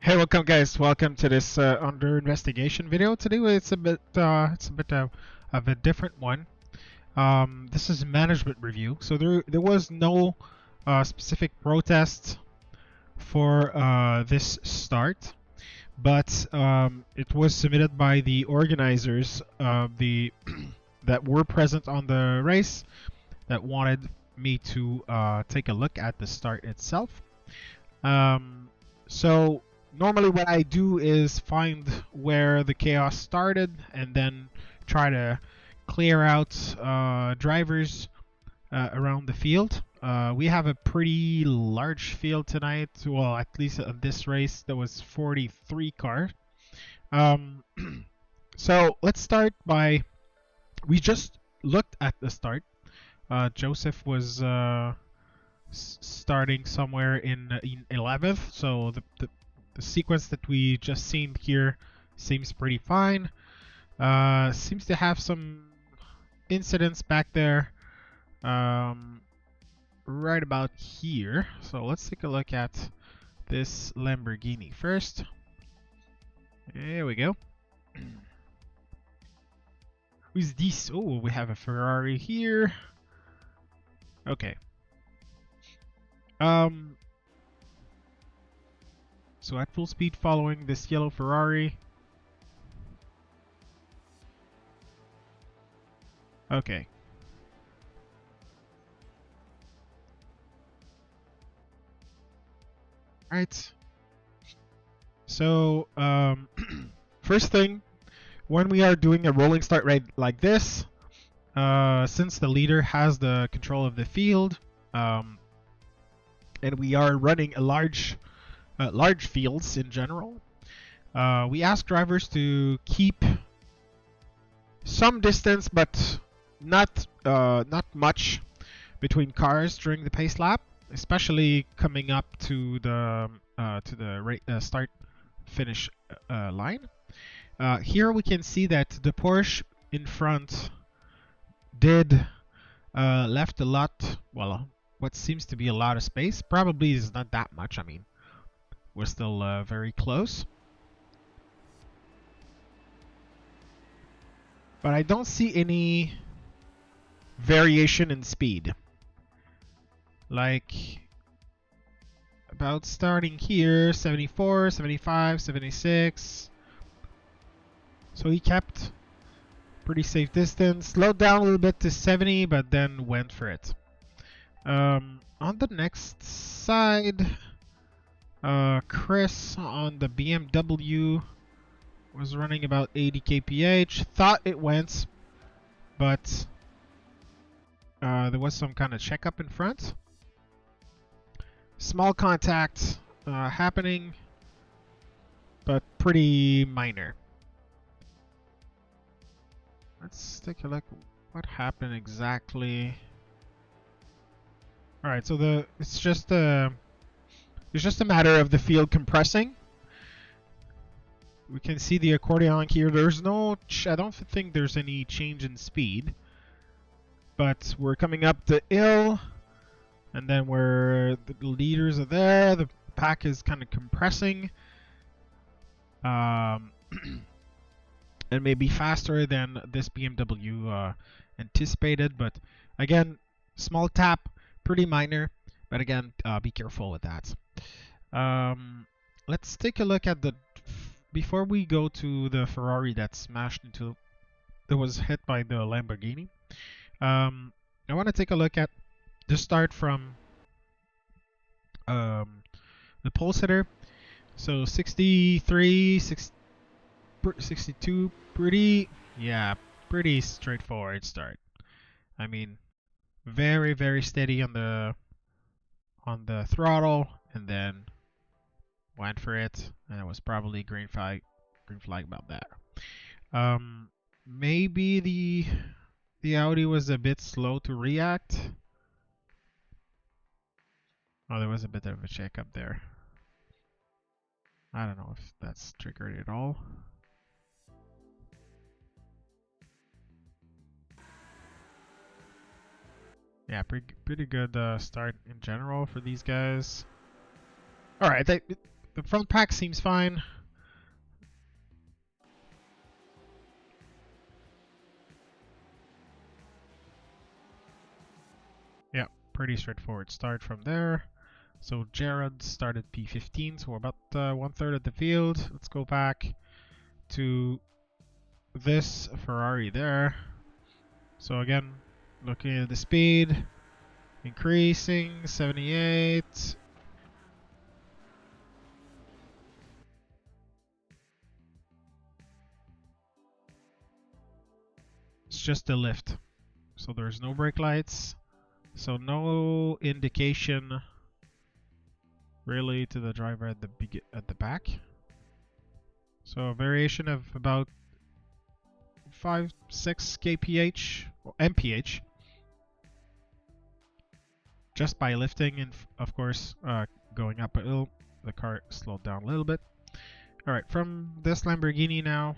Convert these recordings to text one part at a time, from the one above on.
Hey, welcome guys. Welcome to this under investigation video. Today it's a bit of a different one. This is a management review. So there was no specific protest for this start, but it was submitted by the organizers of the that were present on the race that wanted me to take a look at the start itself. So normally what I do is find where the chaos started and then try to clear out drivers around the field. We have a pretty large field tonight. Well, at least of this race, there was 43 cars. So let's start by, we just looked at the start. Joseph was starting somewhere in 11th, so the sequence that we just seen here seems pretty fine. Seems to have some incidents back there right about here. So let's take a look at this Lamborghini first. There we go. Who's this? Oh, we have a Ferrari here. Okay. So at full speed following this yellow Ferrari. Okay. Alright. So, first thing, when we are doing a rolling start right like this, since the leader has the control of the field, and we are running a large fields in general, we ask drivers to keep some distance, but not much between cars during the pace lap, especially coming up to the start finish line. Here we can see that the Porsche in front did left a lot, well, what seems to be a lot of space. Probably is not that much. I mean, we're still very close. But I don't see any variation in speed. Like, about starting here, 74, 75, 76. So he kept pretty safe distance. Slowed down a little bit to 70, but then went for it. On the next side, Chris on the BMW was running about 80 kph. Thought it went, but there was some kind of checkup in front. Small contact happening, but pretty minor. Let's take a look. What happened exactly? All right, so it's just a matter of the field compressing. We can see the accordion here. There's no, I don't think there's any change in speed, but we're coming up the hill, and then where the leaders are there, the pack is kind of compressing, and maybe faster than this BMW anticipated. But again, small tap, pretty minor, but again, be careful with that. Let's take a look at the, before we go to the Ferrari that smashed into, that was hit by the Lamborghini. I want to take a look at the start from the pole sitter. So 63, 62, pretty straightforward start. I mean, very steady on the throttle, and then went for it, and it was probably green flag about that. Maybe the Audi was a bit slow to react. Oh, there was a bit of a checkup there. I don't know if that's triggered at all. Yeah, pretty good start in general for these guys. All right, The front pack seems fine. Yeah, pretty straightforward start from there. So Jared started P15, so we're about 1/3 of the field. Let's go back to this Ferrari there. So again, looking at the speed, increasing, 78. It's just a lift. So there's no brake lights. So no indication really to the driver at the back. So a variation of about 5-6 kph or mph just by lifting, and of course going up a little, the car slowed down a little bit. All right, from this Lamborghini now.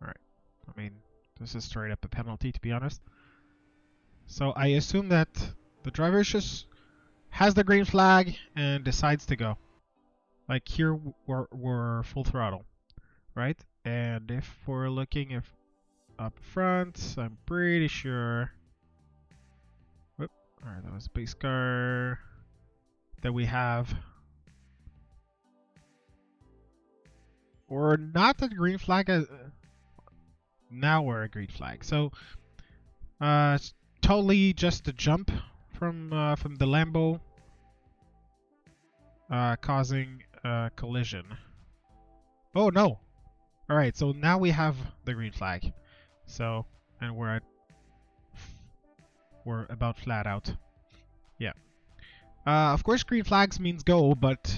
All right, I mean, this is straight up a penalty, to be honest. So I assume that the driver just has the green flag and decides to go. Like here, we're full throttle, right? And if we're looking up front, I'm pretty sure. Whoop! All right, that was a base car that we have. Or not a green flag. Now we're a green flag. So it's totally just a jump from the Lambo, causing a collision. Oh no! All right, so now we have the green flag. So, and we're about flat out. Yeah. Of course, green flags means go, but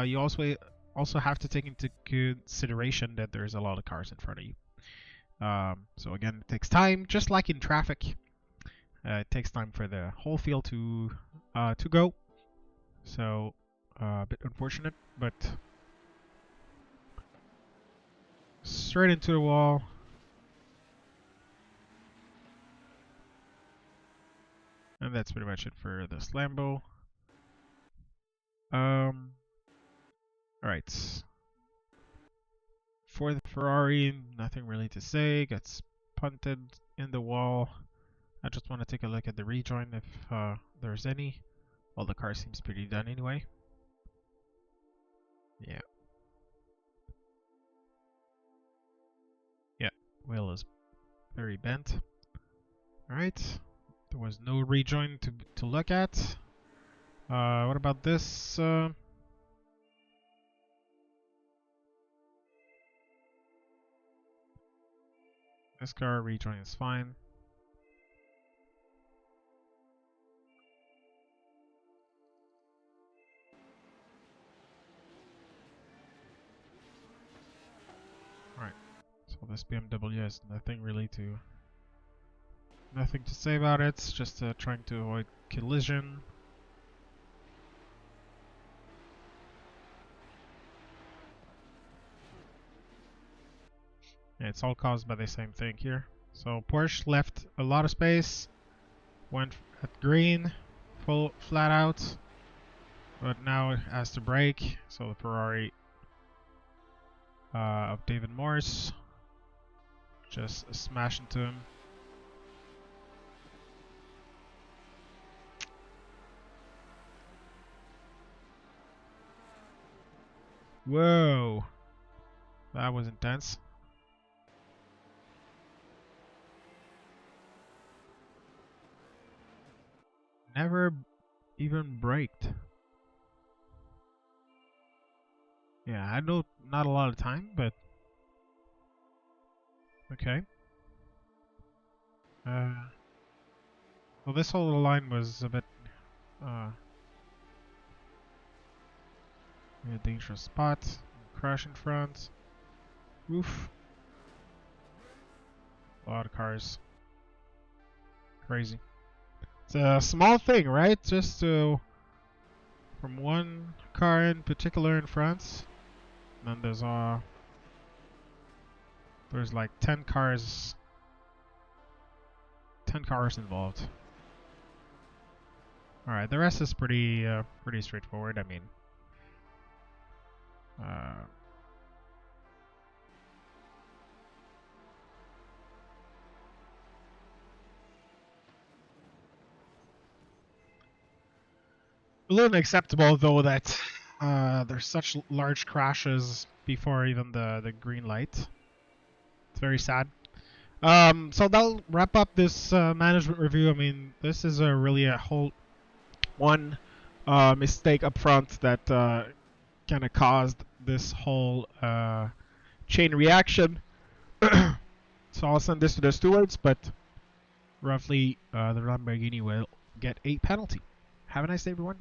you also have to take into consideration that there's a lot of cars in front of you. So again, it takes time, just like in traffic. It takes time for the whole field to go. So a bit unfortunate, but straight into the wall. And that's pretty much it for this Lambo. Alright. For the Ferrari, nothing really to say. Gets punted in the wall. I just want to take a look at the rejoin if there's any. Well, the car seems pretty done anyway. Yeah. Yeah, wheel is very bent. Alright. There was no rejoin to look at. What about this? This car rejoin is fine. Alright. So this BMW has nothing to say about it. It's just trying to avoid collision. Yeah, it's all caused by the same thing here. So Porsche left a lot of space, went at green, full flat out, but now it has to brake. So the Ferrari of David Morse just smashed into him. Whoa, that was intense. Never even braked. Yeah, I know not a lot of time, but okay. Well, this whole line was a bit in a dangerous spot. Crash in front. Oof. A lot of cars. Crazy. It's a small thing, right? Just from one car in particular in France. And then there's There's like 10 cars involved. All right, the rest is pretty straightforward. I mean, a little unacceptable though that there's such large crashes before even the green light. It's very sad. So that'll wrap up this management review. I mean, this is really a whole one mistake up front that kind of caused this whole chain reaction. So I'll send this to the stewards, but roughly the Lamborghini will get a penalty. Have a nice day, everyone.